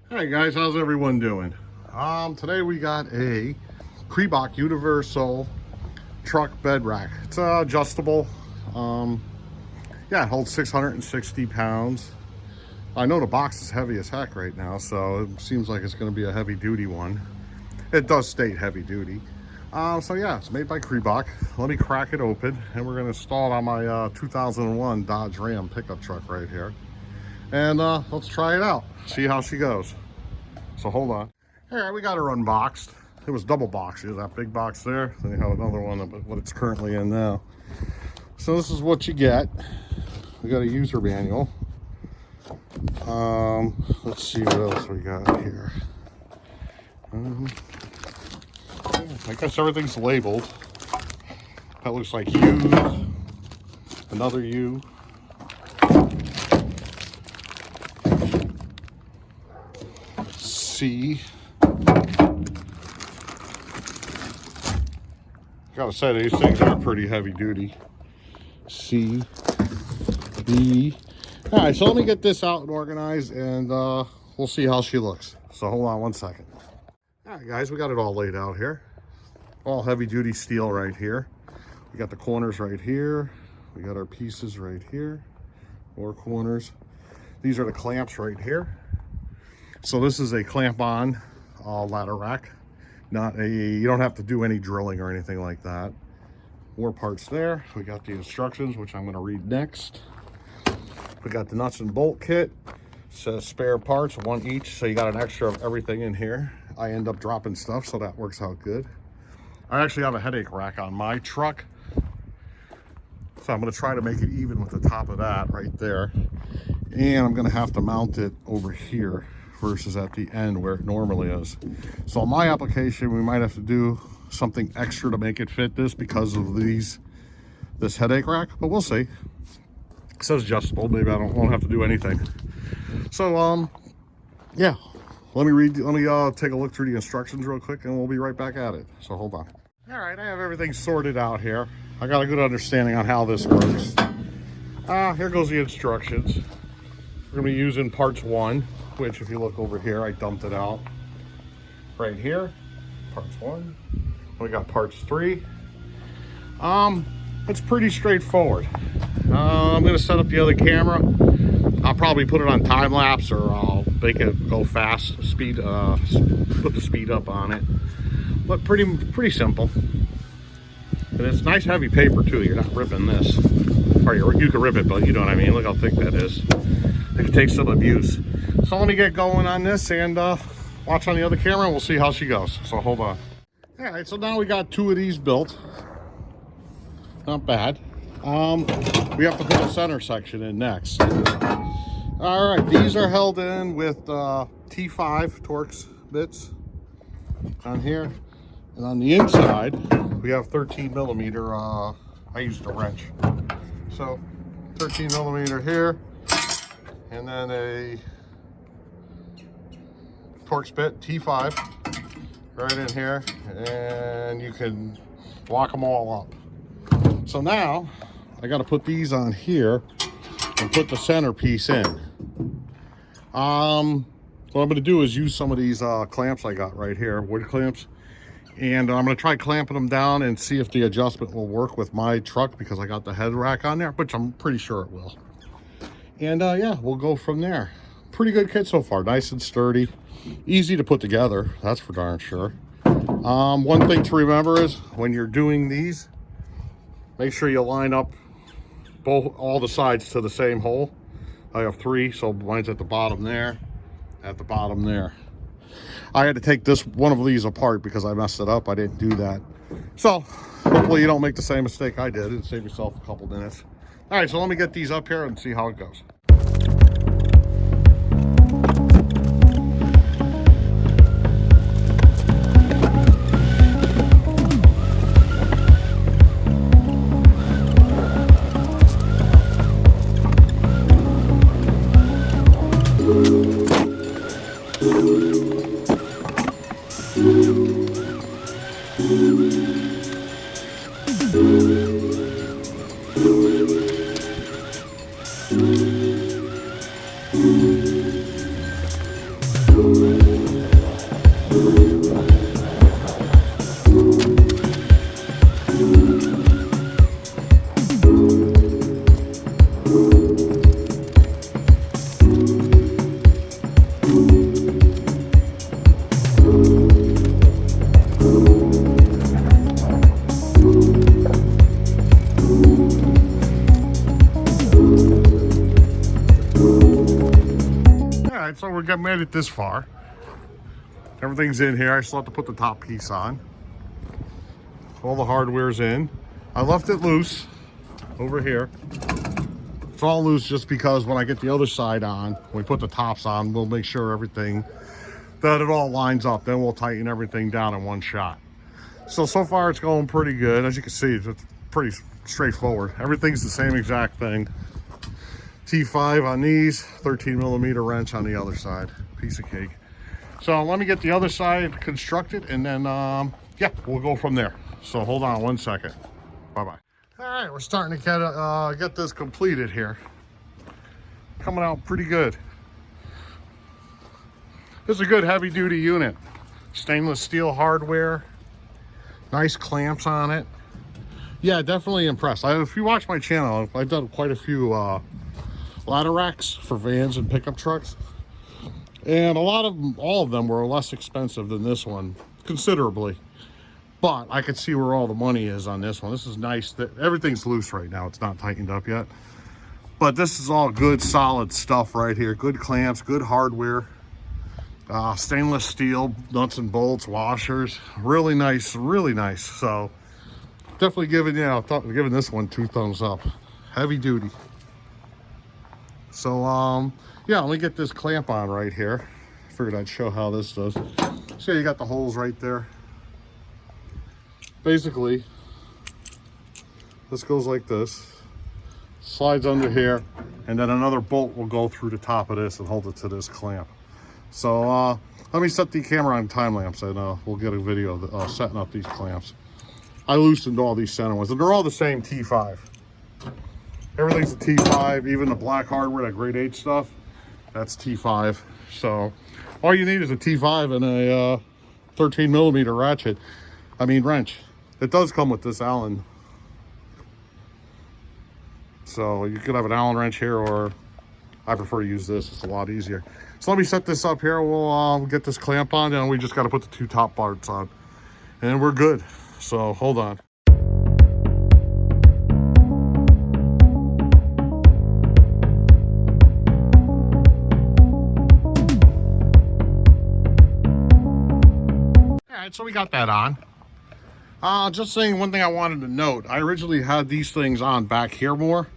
Hey guys, how's everyone doing? Today we got a Kreboc universal truck bed rack. It's adjustable. Yeah, it holds 660 pounds. I know the box is heavy as heck right now, so it seems like it's going to be a heavy duty one. It does state heavy duty. So yeah, it's made by Kreboc. Let me crack it open, and we're going to install it on my 2001 Dodge Ram pickup truck right here. And let's try it out, see how she goes. So hold on. All right, we got her unboxed. It was double boxed. You have that big box there, then you have another one of what it's currently in now. So this is what you get. We got a user manual. Let's see what else we got here. I guess everything's labeled. That looks like U, another U. C. Gotta say, these things are pretty heavy duty. C, B. All right, so let me get this out and organized, and we'll see how she looks. So hold on one second. All right, guys, we got it all laid out here. All heavy duty steel right here. We got the corners right here. We got our pieces right here. More corners. These are the clamps right here. So this is a clamp-on ladder rack, not a, you don't have to do any drilling or anything like that. More parts there. We got the instructions, which I'm going to read next. We got the nuts and bolt kit. It says spare parts, one each, so you got an extra of everything in here. I end up dropping stuff, so that works out good. I actually have a headache rack on my truck, so I'm going to try to make it even with the top of that right there. And I'm going to have to mount it over here versus at the end where it normally is. So on my application, we might have to do something extra to make it fit this because of this headache rack, but we'll see. It says adjustable. Maybe I won't have to do anything. So yeah, let me take a look through the instructions real quick, and we'll be right back at it. So hold on. All right, I have everything sorted out here. I got a good understanding on how this works. Here goes the instructions. We're gonna be using parts 1, which if you look over here, I dumped it out right here. Parts 1. We got parts 3. It's pretty straightforward. I'm gonna set up the other camera. I'll probably put it on time lapse, or I'll make it go fast, put the speed up on it. But pretty simple. And it's nice heavy paper too. You're not ripping this, or you can rip it, but you know what I mean. Look how thick that is. It can take some abuse. So let me get going on this and watch on the other camera, and we'll see how she goes. So hold on. All right, so now we got 2 of these built. Not bad. We have to put the center section in next. All right, these are held in with T5 Torx bits on here. And on the inside, we have 13 millimeter, I used a wrench. So 13 millimeter here, and then a Torx bit, T5, right in here, and you can lock them all up. So now, I gotta put these on here and put the centerpiece in. What I'm gonna do is use some of these clamps I got right here, wood clamps, and I'm gonna try clamping them down and see if the adjustment will work with my truck, because I got the head rack on there, which I'm pretty sure it will. And yeah, we'll go from there. Pretty good kit so far, nice and sturdy, easy to put together, that's for darn sure. One thing to remember is when you're doing these, make sure you line up all the sides to the same hole. I have 3, so mine's at the bottom there, at the bottom there. I had to take one of these apart because I messed it up. I didn't do that. So hopefully you don't make the same mistake I did and save yourself a couple minutes. All right, so let me get these up here and see how it goes. Thank you. right, so we made it this far. Everything's in here. I still have to put the top piece on. All the hardware's in. I left it loose over here. It's all loose just because when I get the other side on, when we put the tops on, we'll make sure everything, that it all lines up. Then we'll tighten everything down in one shot. So far it's going pretty good. As you can see, it's pretty straightforward. Everything's the same exact thing. T5 on these, 13mm wrench on the other side. Piece of cake. So let me get the other side constructed, and then yeah, we'll go from there. So hold on one second. Bye-bye. All right, we're starting to get this completed here. Coming out pretty good. This is a good heavy duty unit. Stainless steel hardware. Nice clamps on it. Yeah, definitely impressed. If you watch my channel, I've done quite a few ladder racks for vans and pickup trucks. And all of them were less expensive than this one, considerably. But I could see where all the money is on this one. This is nice. Everything's loose right now. It's not tightened up yet. But this is all good, solid stuff right here. Good clamps, good hardware. Stainless steel, nuts and bolts, washers. Really nice, really nice. So definitely giving this one 2 thumbs up. Heavy duty. So yeah, let me get this clamp on right here. Figured I'd show how this does. So you got the holes right there. Basically, this goes like this, slides under here, and then another bolt will go through the top of this and hold it to this clamp. So let me set the camera on time lapse, and we'll get a video of setting up these clamps. I loosened all these center ones, and they're all the same T5. Everything's a T5, even the black hardware, that grade 8 stuff, that's T5. So all you need is a T5 and a 13mm ratchet. Wrench. It does come with this Allen. So you could have an Allen wrench here, or I prefer to use this. It's a lot easier. So let me set this up here. We'll get this clamp on, and we just got to put the 2 top parts on. And we're good. So hold on. All right, so we got that on. Just saying, one thing I wanted to note, I originally had these things on back here more,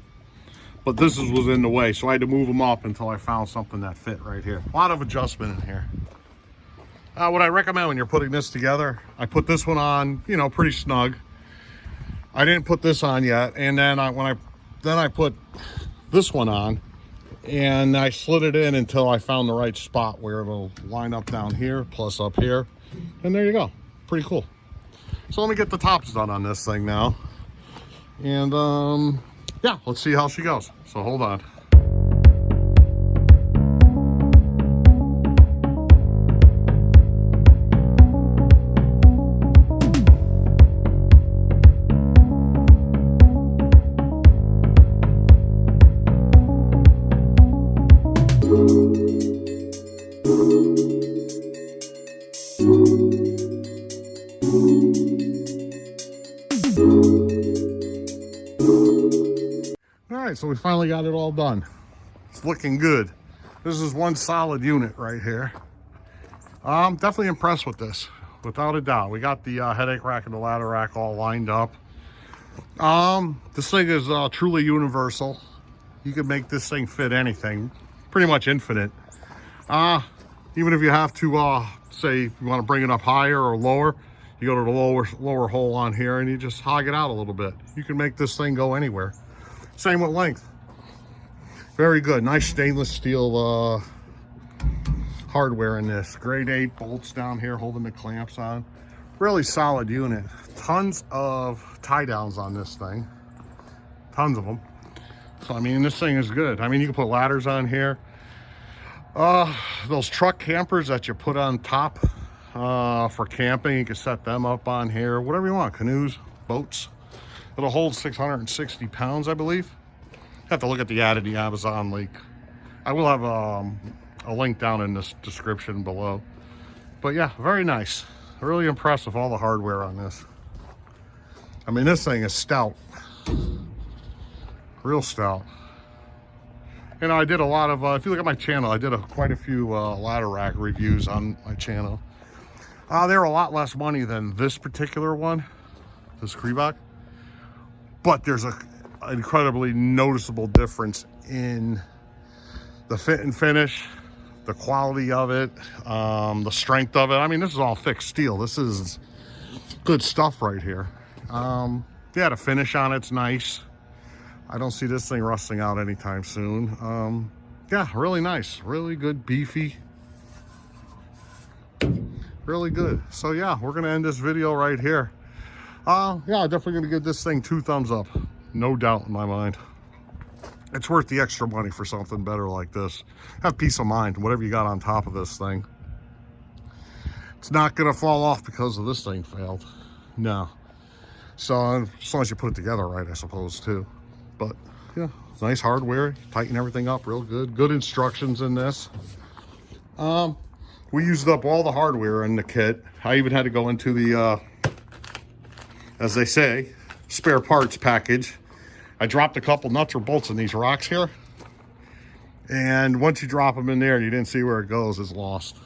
but this was in the way, so I had to move them up until I found something that fit right here. A lot of adjustment in here. What I recommend when you're putting this together, I put this one on, pretty snug. I didn't put this on yet, and then I put this one on, and I slid it in until I found the right spot where it'll line up down here plus up here, and there you go. Pretty cool. So let me get the tops done on this thing now. And yeah, let's see how she goes. So hold on. So we finally got it all done. It's looking good. This is one solid unit right here. I'm definitely impressed with this, without a doubt. We got the headache rack and the ladder rack all lined up. This thing is truly universal. You can make this thing fit anything, pretty much infinite. Even if you have to say you want to bring it up higher or lower, you go to the lower hole on here and you just hog it out a little bit. You can make this thing go anywhere. Same with length. Very good. Nice stainless steel hardware in this. Grade 8 bolts down here holding the clamps on. Really solid unit. Tons of tie downs on this thing. Tons of them. So this thing is good. You can put ladders on here. Those truck campers that you put on top for camping, you can set them up on here. Whatever you want. Canoes, boats. It'll hold 660 pounds, I believe. Have to look at the ad in the Amazon link. I will have a link down in this description below. But yeah, very nice. Really impressed with all the hardware on this. This thing is stout. Real stout. You know, I did a lot of, if you look at my channel, I did quite a few ladder rack reviews on my channel. They're a lot less money than this particular one, this Kreboc. But there's an incredibly noticeable difference in the fit and finish, the quality of it, the strength of it. I mean, this is all thick steel. This is good stuff right here. Yeah, the finish on it's nice. I don't see this thing rusting out anytime soon. Yeah, really nice, really good, beefy, really good. So yeah, we're gonna end this video right here. Yeah, definitely gonna give this thing 2 thumbs up, no doubt in my mind. It's worth the extra money for something better like this. Have peace of mind, whatever you got on top of this thing. It's not gonna fall off because of this thing failed, no. So as long as you put it together right, I suppose, too. But yeah, nice hardware, tighten everything up real good. Good instructions in this. We used up all the hardware in the kit. I even had to go into the, as they say, spare parts package. I dropped a couple nuts or bolts in these rocks here. And once you drop them in there and you didn't see where it goes, it's lost.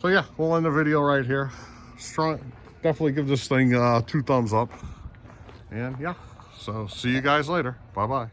So yeah, we'll end the video right here. Definitely give this thing 2 thumbs up. And yeah, so see you guys later. Bye-bye.